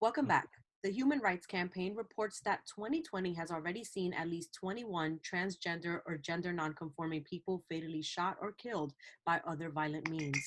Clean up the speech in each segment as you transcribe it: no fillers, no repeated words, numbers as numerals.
Welcome back. The Human Rights Campaign reports that 2020 has already seen at least 21 transgender or gender nonconforming people fatally shot or killed by other violent means,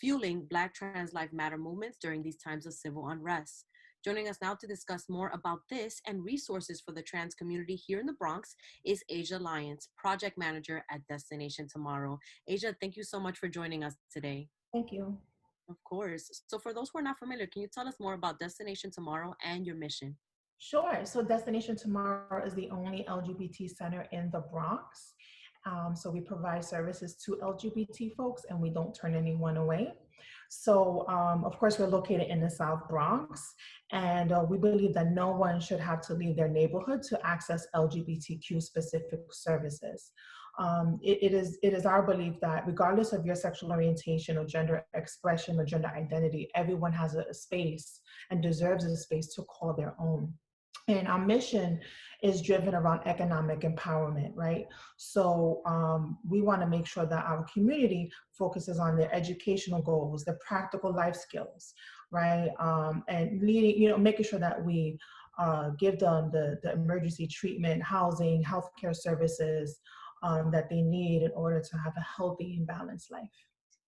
fueling Black Trans Life Matter movements during these times of civil unrest. Joining us now to discuss more about this and resources for the trans community here in the Bronx is Asia Lyons, Project Manager at Destination Tomorrow. Asia, thank you so much for joining us today. Thank you. Of course. So for those who are not familiar, can you tell us more about Destination Tomorrow and your mission? Sure. So Destination Tomorrow is the only LGBT center in the Bronx. So we provide services to LGBT folks and we don't turn anyone away. So of course, we're located in the South Bronx, and we believe that no one should have to leave their neighborhood to access LGBTQ specific services. It is our belief that regardless of your sexual orientation or gender expression or gender identity, everyone has a space and deserves a space to call their own. And our mission is driven around economic empowerment, right? So we want to make sure that our community focuses on their educational goals, their practical life skills, right? And leading, making sure that we give them the emergency treatment, housing, healthcare services that they need in order to have a healthy and balanced life.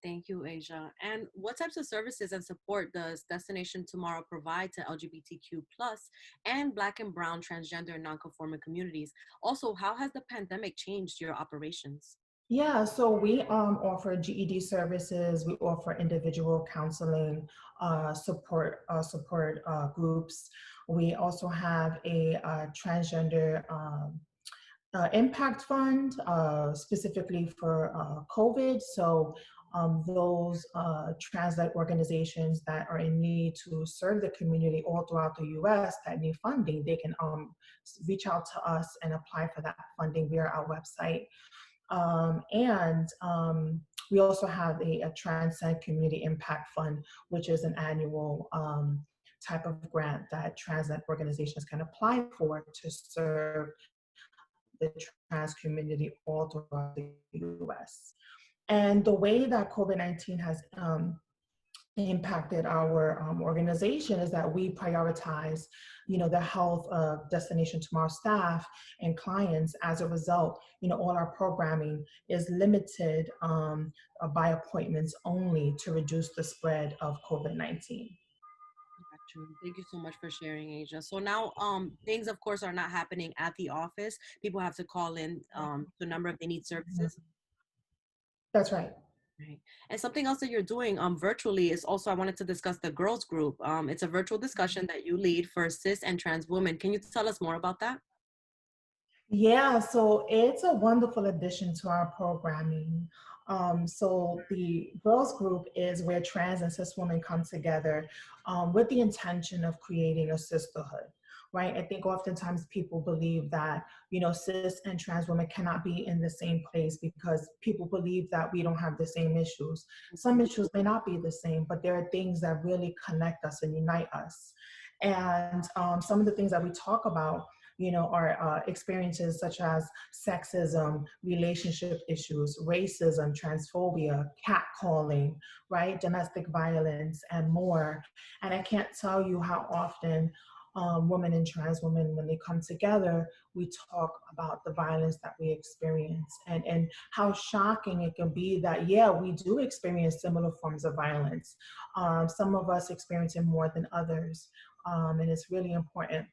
Thank you, Asia. And what types of services and support does Destination Tomorrow provide to LGBTQ plus and Black and Brown transgender and nonconforming communities? Also, how has the pandemic changed your operations? Yeah, so we offer GED services. We offer individual counseling, support groups. We also have a transgender impact fund specifically for COVID. So those trans-led organizations that are in need to serve the community all throughout the US that need funding, they can reach out to us and apply for that funding via our website. We also have a Transcend Community Impact Fund, which is an annual type of grant that trans-led organizations can apply for to serve the trans community all throughout the US. And the way that COVID-19 has impacted our organization is that we prioritize, the health of Destination Tomorrow staff and clients. As a result, all our programming is limited by appointments only to reduce the spread of COVID-19. Thank you so much for sharing, Asia. So now, things, of course, are not happening at the office. People have to call in the number if they need services. That's right. Right. And something else that you're doing virtually is also, I wanted to discuss the girls group. It's a virtual discussion that you lead for cis and trans women. Can you tell us more about that? Yeah, so it's a wonderful addition to our programming. So the girls group is where trans and cis women come together with the intention of creating a sisterhood, right? I think oftentimes people believe that, cis and trans women cannot be in the same place because people believe that we don't have the same issues. Some issues may not be the same, but there are things that really connect us and unite us. And some of the things that we talk about are experiences such as sexism, relationship issues, racism, transphobia, catcalling, right? Domestic violence, and more. And I can't tell you how often women and trans women, when they come together, we talk about the violence that we experience and how shocking it can be that, yeah, we do experience similar forms of violence. Some of us experience it more than others. And it's really important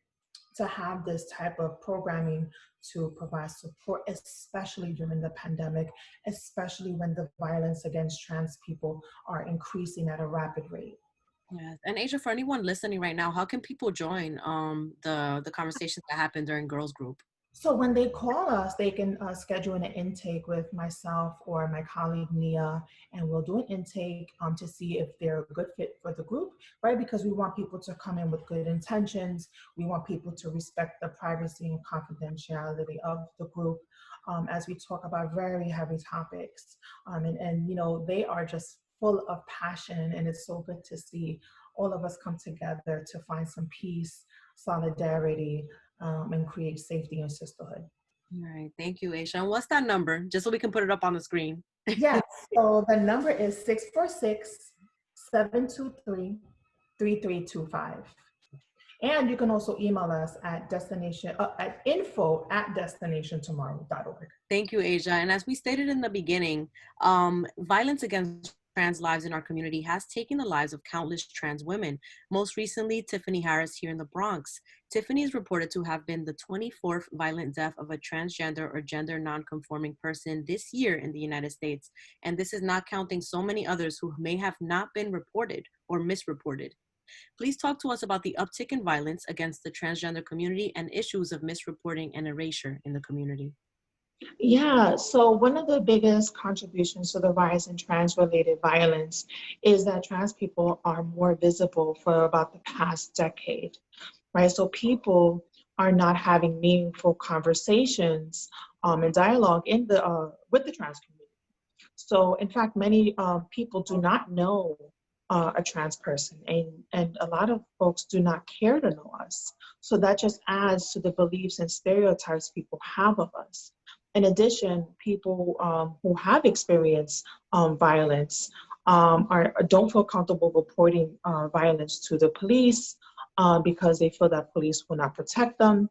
to have this type of programming to provide support, especially during the pandemic, especially when the violence against trans people are increasing at a rapid rate. Yes. And Asia, for anyone listening right now, how can people join the conversations that happen during girls group? So when they call us, they can schedule an intake with myself or my colleague Nia, and we'll do an intake to see if they're a good fit for the group, right? Because we want people to come in with good intentions. We want people to respect the privacy and confidentiality of the group as we talk about very heavy topics. They are just full of passion, and it's so good to see all of us come together to find some peace, solidarity, and create safety and sisterhood. All right. Thank you, Aisha. And what's that number? Just so we can put it up on the screen. Yes. So the number is 646-723-3325. And you can also email us at info@destinationtomorrow.org. Thank you, Asia. And as we stated in the beginning, violence against trans lives in our community has taken the lives of countless trans women. Most recently, Tiffany Harris here in the Bronx. Tiffany is reported to have been the 24th violent death of a transgender or gender non-conforming person this year in the United States. And this is not counting so many others who may have not been reported or misreported. Please talk to us about the uptick in violence against the transgender community and issues of misreporting and erasure in the community. Yeah, so one of the biggest contributions to the rise in trans-related violence is that trans people are more visible for about the past decade, right? So people are not having meaningful conversations and dialogue with the trans community. So in fact, many people do not know a trans person, and a lot of folks do not care to know us. So that just adds to the beliefs and stereotypes people have of us. In addition, people who have experienced violence don't feel comfortable reporting violence to the police because they feel that police will not protect them.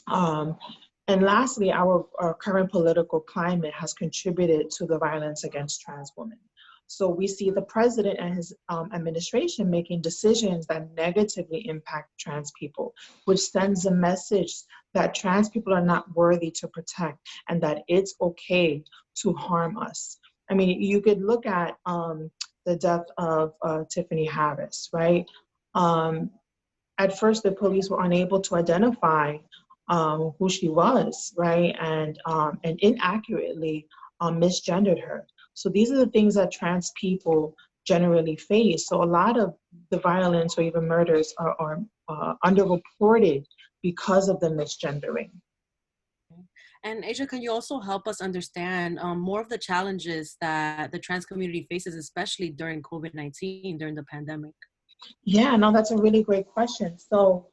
And lastly, our current political climate has contributed to the violence against trans women. So we see the president and his administration making decisions that negatively impact trans people, which sends a message that trans people are not worthy to protect and that it's okay to harm us. I mean, you could look at the death of Tiffany Harris, right? At first, the police were unable to identify who she was, right? And inaccurately misgendered her. So these are the things that trans people generally face. So a lot of the violence or even murders are underreported because of the misgendering. And Asia, can you also help us understand more of the challenges that the trans community faces, especially during COVID-19, during the pandemic? Yeah, no, that's a really great question. So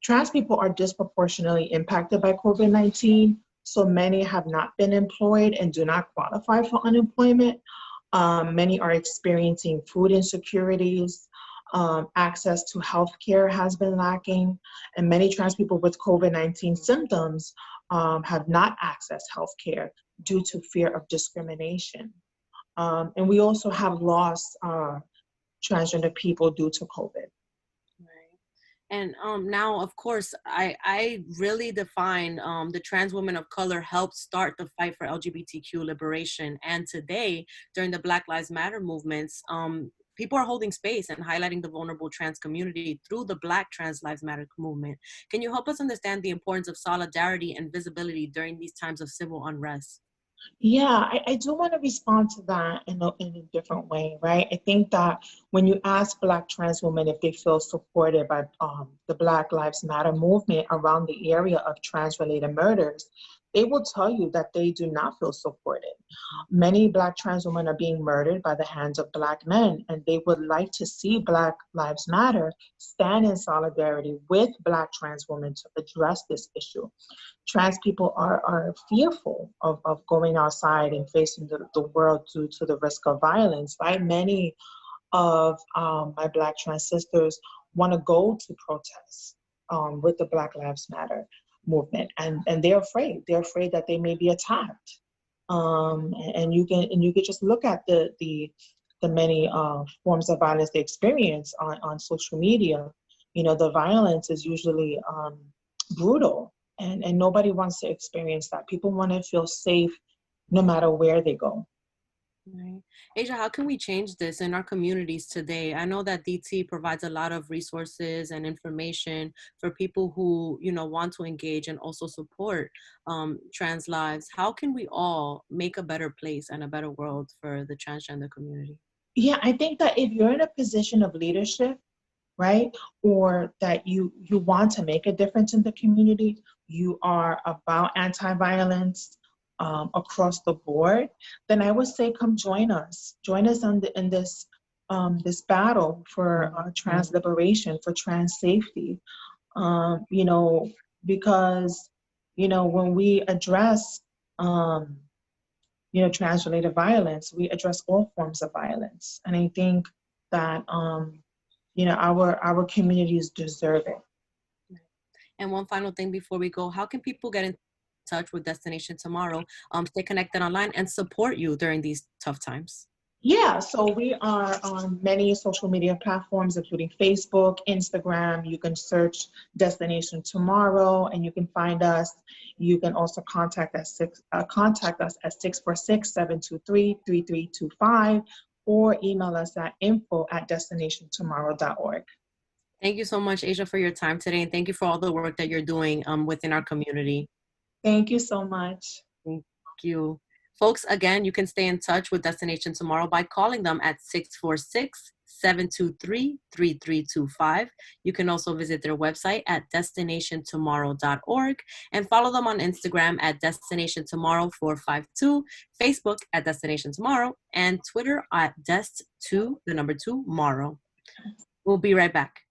trans people are disproportionately impacted by COVID-19. So many have not been employed and do not qualify for unemployment. Many are experiencing food insecurities. Access to healthcare has been lacking. And many trans people with COVID-19 symptoms have not accessed healthcare due to fear of discrimination. And we also have lost transgender people due to COVID. And now, of course, I really define the trans women of color helped start the fight for LGBTQ liberation. And today, during the Black Lives Matter movements, people are holding space and highlighting the vulnerable trans community through the Black Trans Lives Matter movement. Can you help us understand the importance of solidarity and visibility during these times of civil unrest? Yeah, I do want to respond to that in a different way, right? I think that when you ask Black trans women if they feel supported by the Black Lives Matter movement around the area of trans-related murders, they will tell you that they do not feel supported. Many Black trans women are being murdered by the hands of Black men, and they would like to see Black Lives Matter stand in solidarity with Black trans women to address this issue. Trans people are fearful of going outside and facing the world due to the risk of violence, right? Many of my Black trans sisters want to go to protests with the Black Lives Matter movement, and they're afraid. They're afraid that they may be attacked. And you can just look at the many forms of violence they experience on social media. You know, the violence is usually brutal, and nobody wants to experience that. People want to feel safe no matter where they go. Right. Asia, how can we change this in our communities today? I know that DT provides a lot of resources and information for people who, want to engage and also support trans lives. How can we all make a better place and a better world for the transgender community? Yeah, I think that if you're in a position of leadership, right, or that you want to make a difference in the community, you are about anti-violence across the board, then I would say come join us. Join us in this battle for trans liberation, for trans safety. Because when we address trans-related violence, we address all forms of violence. And I think that You know, our communities deserve it. And one final thing before we go, how can people get in touch with Destination Tomorrow, stay connected online, and support you during these tough times? Yeah, so we are on many social media platforms, including Facebook, Instagram. You can search Destination Tomorrow, and you can find us. You can also contact us at 646-723-3325, or email us at info@destinationtomorrow.org. Thank you so much, Asia, for your time today, and thank you for all the work that you're doing within our community. Thank you so much. Thank you. Folks, again, you can stay in touch with Destination Tomorrow by calling them at 646-723-3325. You can also visit their website at destinationtomorrow.org and follow them on Instagram at Destination Tomorrow 452, Facebook at Destination Tomorrow, and Twitter at Dest2, the number 2, Morrow. We'll be right back.